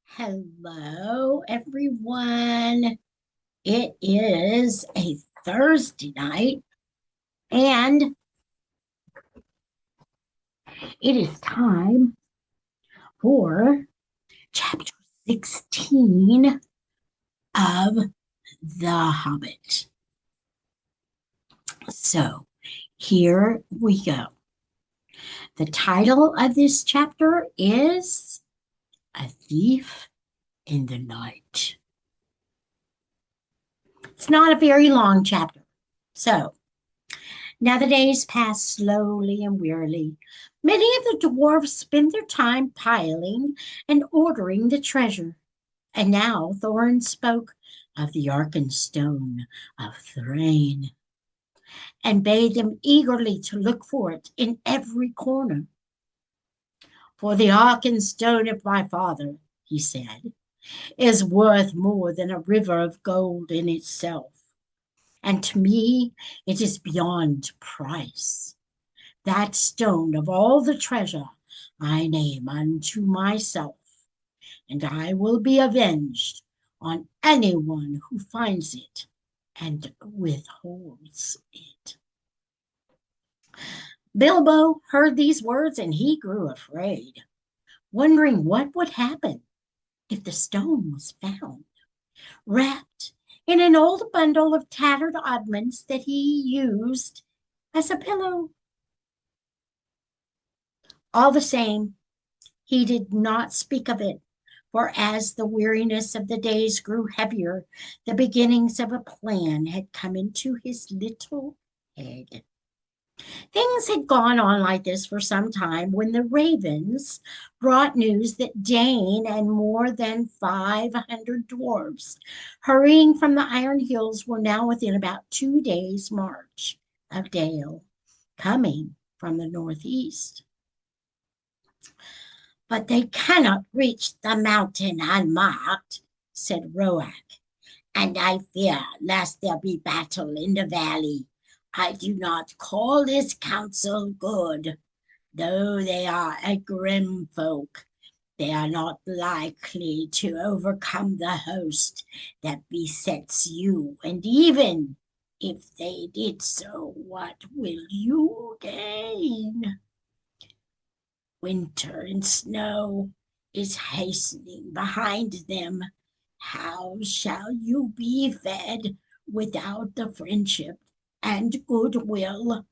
Hello, everyone. It is a Thursday night, and it is time for chapter 16 of The Hobbit. So, here we go. The title of this chapter is A Thief in the Night. It's not a very long chapter. So, now the days pass slowly and wearily. Many of the dwarfs spend their time piling and ordering the treasure. And now Thorin spoke of the Arkenstone of Thrain and bade them eagerly to look for it in every corner. For the Arkenstone of my father, he said, is worth more than a river of gold in itself. And to me, it is beyond price. That stone of all the treasure I name unto myself, and I will be avenged on anyone who finds it and withholds it. Bilbo heard these words and he grew afraid, wondering what would happen if the stone was found, wrapped in an old bundle of tattered oddments that he used as a pillow. All the same, he did not speak of it, for as the weariness of the days grew heavier, the beginnings of a plan had come into his little head. Things had gone on like this for some time when the ravens brought news that Dane and more than 500 dwarfs, hurrying from the Iron Hills, were now within about 2 days' march of Dale, coming from the northeast. But they cannot reach the mountain unmarked, said Roak, and I fear lest there be battle in the valley. I do not call this counsel good, though they are a grim folk. They are not likely to overcome the host that besets you, and even if they did so, what will you gain? Winter and snow is hastening behind them. How shall you be fed without the friendship and goodwill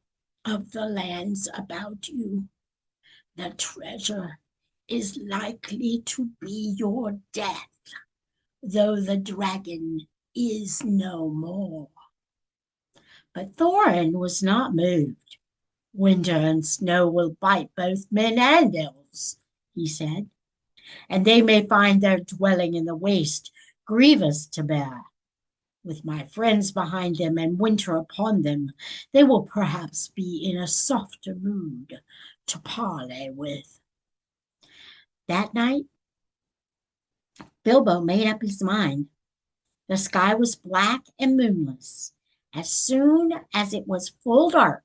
of the lands about you? The treasure is likely to be your death, though the dragon is no more. But Thorin was not moved. Winter and snow will bite both men and elves, he said, and they may find their dwelling in the waste grievous to bear. With my friends behind them and winter upon them, they will perhaps be in a softer mood to parley with. That night, Bilbo made up his mind. The sky was black and moonless. As soon as it was full dark,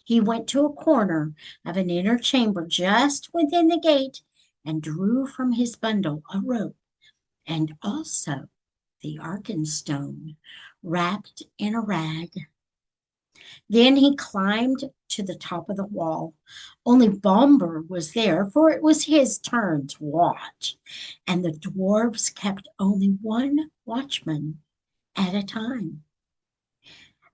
he went to a corner of an inner chamber just within the gate and drew from his bundle a rope and also the Arkenstone wrapped in a rag. Then he climbed to the top of the wall. Only Bomber was there, for it was his turn to watch, and the dwarves kept only one watchman at a time.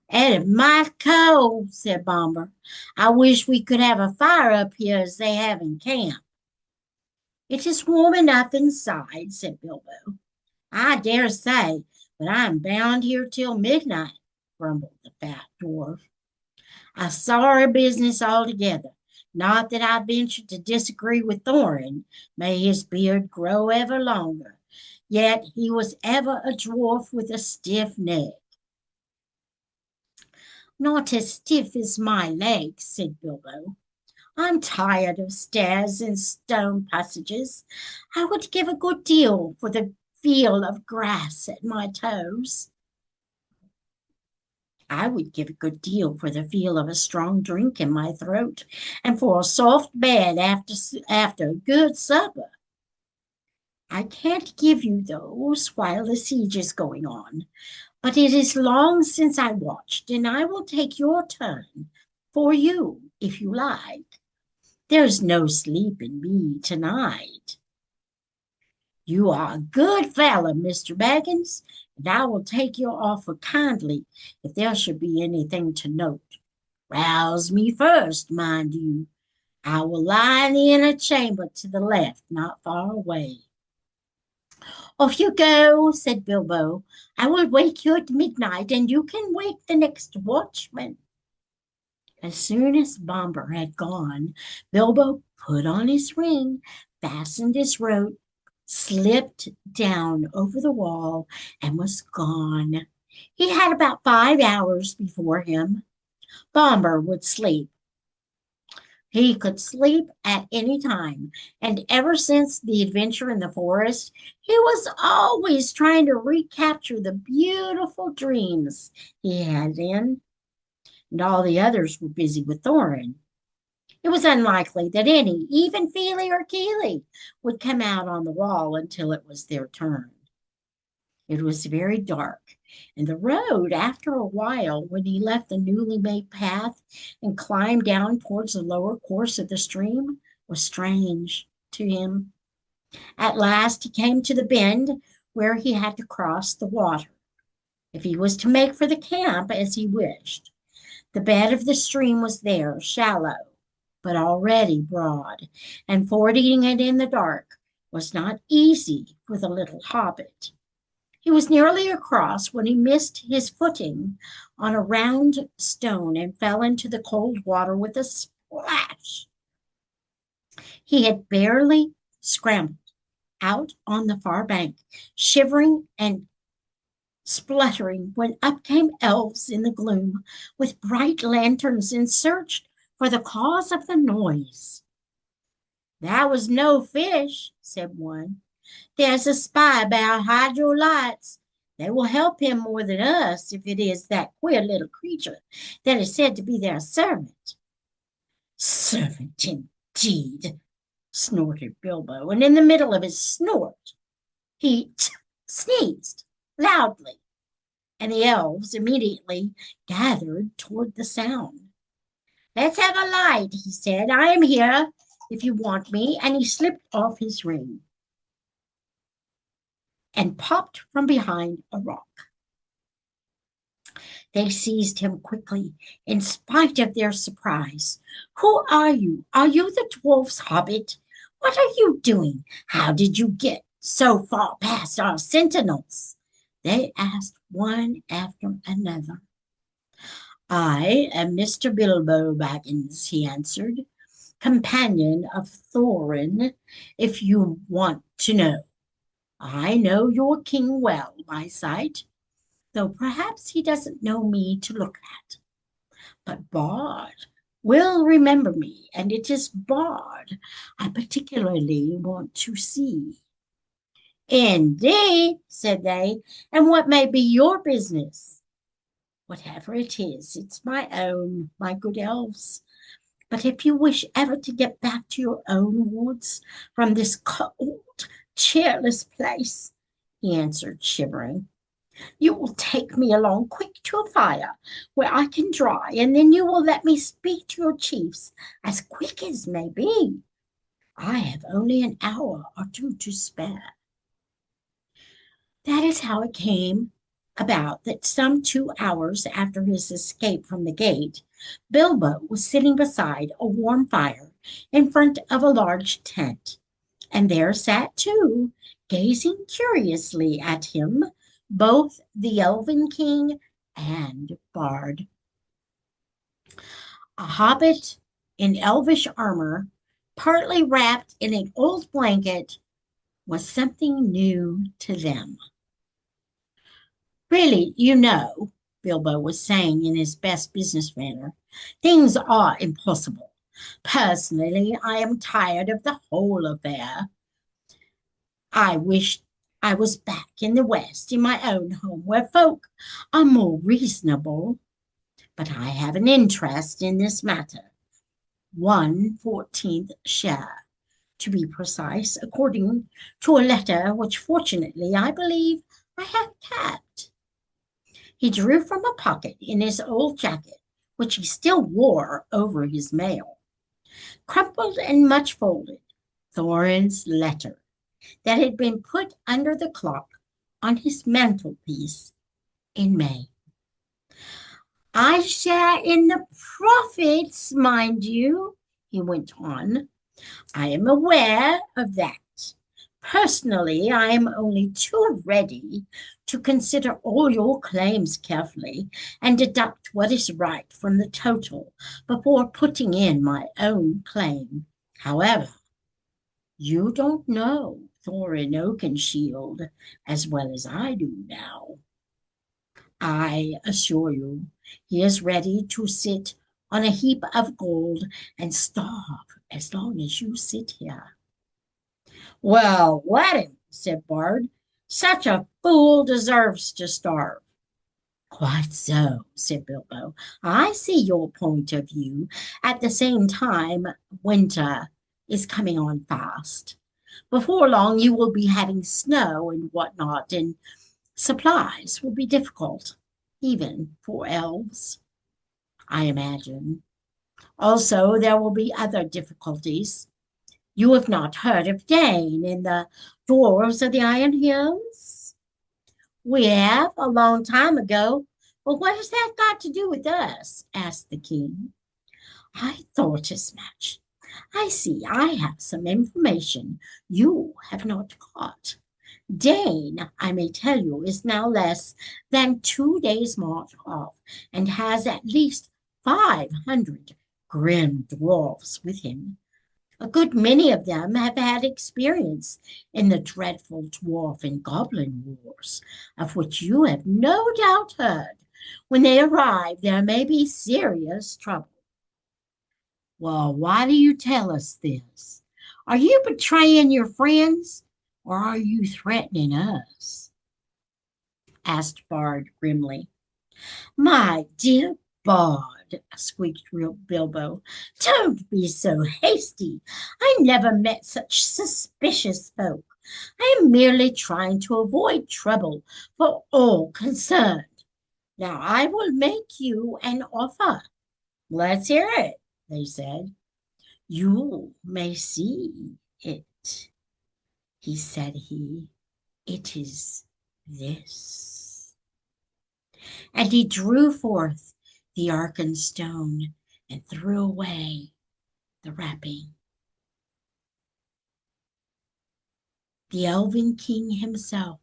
"It is mighty cold," said Bomber. "I wish we could have a fire up here as they have in camp." "It is warm enough inside," said Bilbo. "I dare say, but I am bound here till midnight," grumbled the fat dwarf. "A sorry business altogether. Not that I venture to disagree with Thorin, may his beard grow ever longer. Yet he was ever a dwarf with a stiff neck." "Not as stiff as my legs," said Bilbo. "I'm tired of stairs and stone passages. I would give a good deal for the feel of grass at my toes." "I would give a good deal for the feel of a strong drink in my throat, and for a soft bed after a good supper." I can't give you those while the siege is going on, but it is long since I watched, and I will take your turn for you if you like. There's no sleep in me tonight. You are a good fellow, Mr. Baggins, and I will take your offer kindly if there should be anything to note. Rouse me first, mind you. I will lie in the inner chamber to the left, not far away. Off you go, said Bilbo. I will wake you at midnight, and you can wake the next watchman. As soon as Bomber had gone, Bilbo put on his ring, fastened his rope, slipped down over the wall, and was gone. He had about 5 hours before him. Bomber would sleep. He could sleep at any time, and ever since the adventure in the forest, he was always trying to recapture the beautiful dreams he had in, and all the others were busy with Thorin. It was unlikely that any, even Feely or Keely, would come out on the wall until it was their turn. It was very dark, and the road, after a while, when he left the newly made path and climbed down towards the lower course of the stream, was strange to him. At last he came to the bend where he had to cross the water if he was to make for the camp as he wished. The bed of the stream was there, shallow, but already broad, and fording it in the dark was not easy for the little hobbit. He was nearly across when he missed his footing on a round stone and fell into the cold water with a splash. He had barely scrambled out on the far bank, shivering and spluttering, when up came elves in the gloom with bright lanterns and searched for the cause of the noise. That was no fish, said one. There's a spy by our hydro lights. They will help him more than us if it is that queer little creature that is said to be their servant. Servant indeed, snorted Bilbo, and in the middle of his snort, he sneezed loudly, and the elves immediately gathered toward the sound. Let's have a light, he said. I am here if you want me, and he slipped off his ring and popped from behind a rock. They seized him quickly, in spite of their surprise. Who are you? Are you the dwarf's hobbit? What are you doing? How did you get so far past our sentinels? They asked one after another. I am Mr. Bilbo Baggins, he answered, companion of Thorin, if you want to know. I know your king well, my sight, though perhaps he doesn't know me to look at. But Bard will remember me, and it is Bard I particularly want to see. Indeed, said they, and what may be your business? Whatever it is, it's my own, my good elves. But if you wish ever to get back to your own woods from this cold, cheerless place, he answered, shivering, you will take me along quick to a fire where I can dry, and then you will let me speak to your chiefs as quick as may be. I have only an hour or two to spare. That is how it came about that some 2 hours after his escape from the gate, Bilbo was sitting beside a warm fire in front of a large tent, and there sat two, gazing curiously at him, both the Elven-King and BARD. A hobbit in elvish armor, partly wrapped in an old blanket, was something new to them. Really, Bilbo was saying in his best business manner, things are impossible. Personally, I am tired of the whole affair. I wish I was back in the West, in my own home, where folk are more reasonable. But I have an interest in this matter. 1/14 share. to be precise, according to a letter which fortunately I believe I have kept. He drew from a pocket in his old jacket, which he still wore over his mail, crumpled and much folded, Thorin's letter that had been put under the clock on his mantelpiece in May. I share in the profits, mind you, he went on. I am aware of that. Personally, I am only too ready to consider all your claims carefully and deduct what is right from the total before putting in my own claim. However, you don't know Thorin Oakenshield as well as I do now. I assure you, he is ready to sit on a heap of gold and starve as long as you sit here. Well, let him, said Bard. Such a fool deserves to starve. Quite so, said Bilbo. I see your point of view. At the same time, winter is coming on fast. Before long, you will be having snow and whatnot, and supplies will be difficult, even for elves, I imagine. Also, there will be other difficulties. You have not heard of Dane and the dwarves of the Iron Hills? We have, a long time ago. But what has that got to do with us? Asked the king. I thought as much. I see I have some information you have not got. Dane, I may tell you, is now less than 2 days' march off and has at least 500 grim dwarfs with him. A good many of them have had experience in the dreadful dwarf and goblin wars, of which you have no doubt heard. When they arrive, there may be serious trouble. Well, why do you tell us this? Are you betraying your friends, or are you threatening us? Asked Bard grimly. My dear Bard, squeaked Bilbo, don't be so hasty. I never met such suspicious folk. I am merely trying to avoid trouble for all concerned. Now I will make you an offer. Let's hear it, they said. You may see it, he said he. It is this. And he drew forth the Arkenstone and threw away the wrapping. The Elven King himself,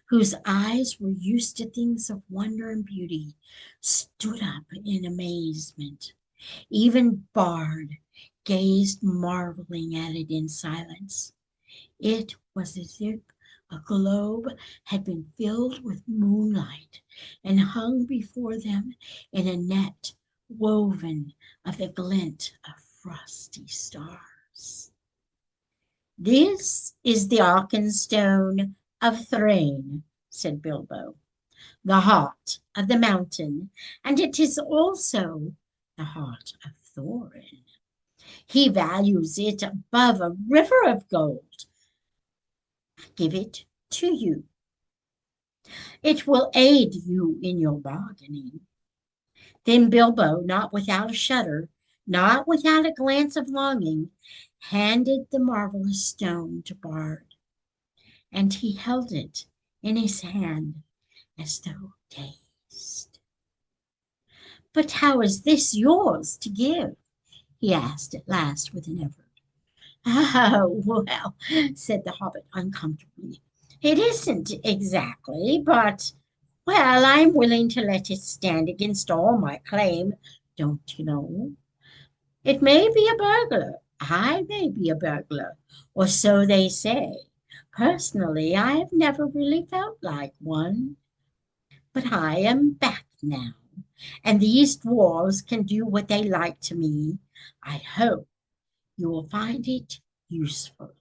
whose eyes were used to things of wonder and beauty, stood up in amazement. Even Bard gazed marveling at it in silence. It was as if a globe had been filled with moonlight and hung before them in a net woven of the glint of frosty stars. This is the Arkenstone of Thrain, said Bilbo, the heart of the mountain, and it is also the heart of Thorin. He values it above a river of gold. I give it to you. It will aid you in your bargaining. Then Bilbo, not without a shudder, not without a glance of longing, handed the marvelous stone to Bard, and he held it in his hand as though dazed. But how is this yours to give? He asked at last with an effort. Oh, well, said the Hobbit uncomfortably. It isn't exactly, but, well, I'm willing to let it stand against all my claim, don't you know? It may be a burglar. I may be a burglar, or so they say. Personally, I have never really felt like one. But I am back now, and these dwarves can do what they like to me. I hope you will find it useful.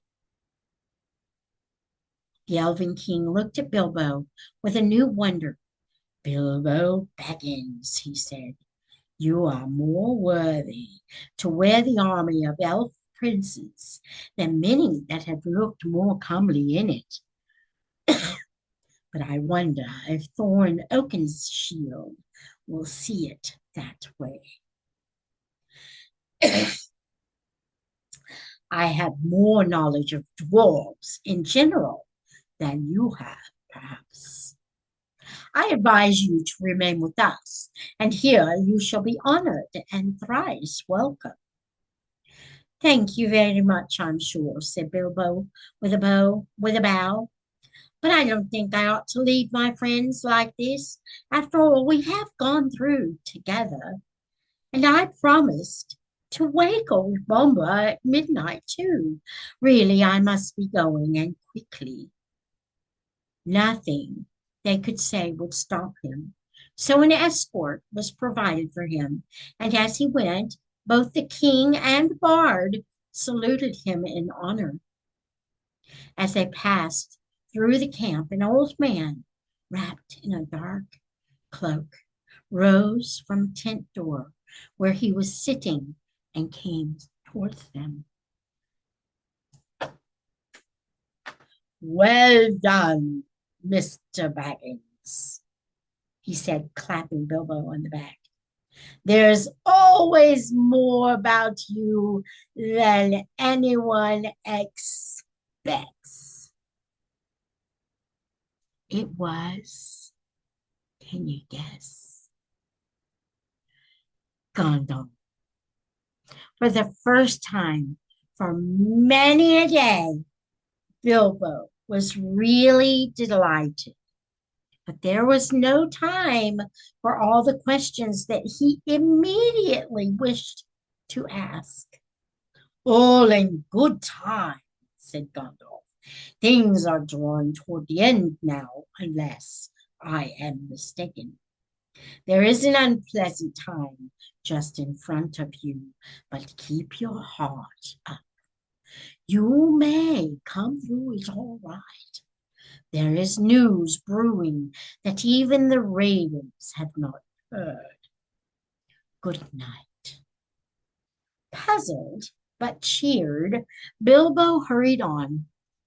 The Elven King looked at Bilbo with a new wonder. Bilbo Baggins, he said, you are more worthy to wear the army of elf princes than many that have looked more comely in it. But I wonder if Thorn Oakenshield will see it that way. I have more knowledge of dwarves in general than you have, perhaps. I advise you to remain with us, and here you shall be honored and thrice welcome. Thank you very much, I'm sure, said Bilbo with a bow. But I don't think I ought to leave my friends like this. After all we have gone through together. And I promised to wake old Bomba at midnight, too. Really, I must be going, and quickly. Nothing they could say would stop him. So an escort was provided for him, and as he went, both the king and bard saluted him in honor. As they passed through the camp, an old man, wrapped in a dark cloak, rose from a tent door where he was sitting and came towards them. Well done, Mr. Baggins, he said, clapping Bilbo on the back. There's always more about you than anyone expects. It was, can you guess? Gondor. For the first time for many a day, Bilbo was really delighted. But there was no time for all the questions that he immediately wished to ask. All in good time, said Gandalf. Things are drawing toward the end now, unless I am mistaken. There is an unpleasant time just in front of you, but keep your heart up. You may come through it all right. There is news brewing that even the ravens have not heard. Good night. Puzzled but cheered, Bilbo hurried on.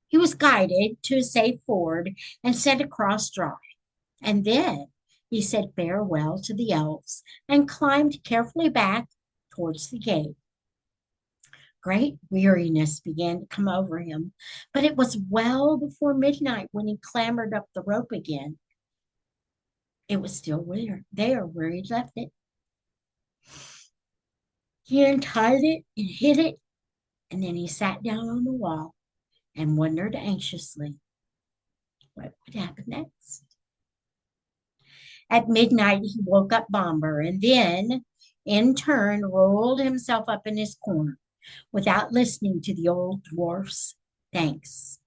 He was guided to a safe ford and set across dry, and then he said farewell to the elves and climbed carefully back towards the gate. Great weariness began to come over him, but it was well before midnight when he clambered up the rope again. It was still there where he left it. He untied it and hid it, and then he sat down on the wall and wondered anxiously what would happen next. At midnight, he woke up Bomber and then, in turn, rolled himself up in his corner without listening to the old dwarf's thanks,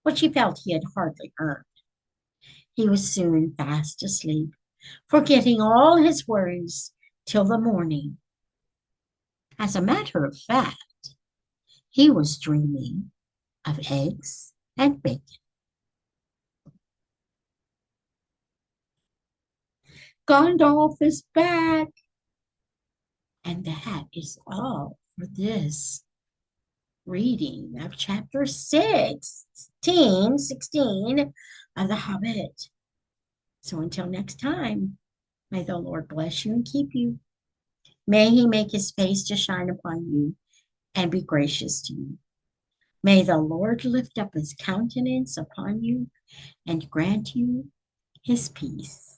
which he felt he had hardly earned. He was soon fast asleep, forgetting all his worries till the morning. As a matter of fact, he was dreaming of eggs and bacon. Gandalf is back. And that is all for this reading of chapter 16 of The Hobbit. So until next time, may the Lord bless you and keep you. May he make his face to shine upon you and be gracious to you. May the Lord lift up his countenance upon you and grant you his peace.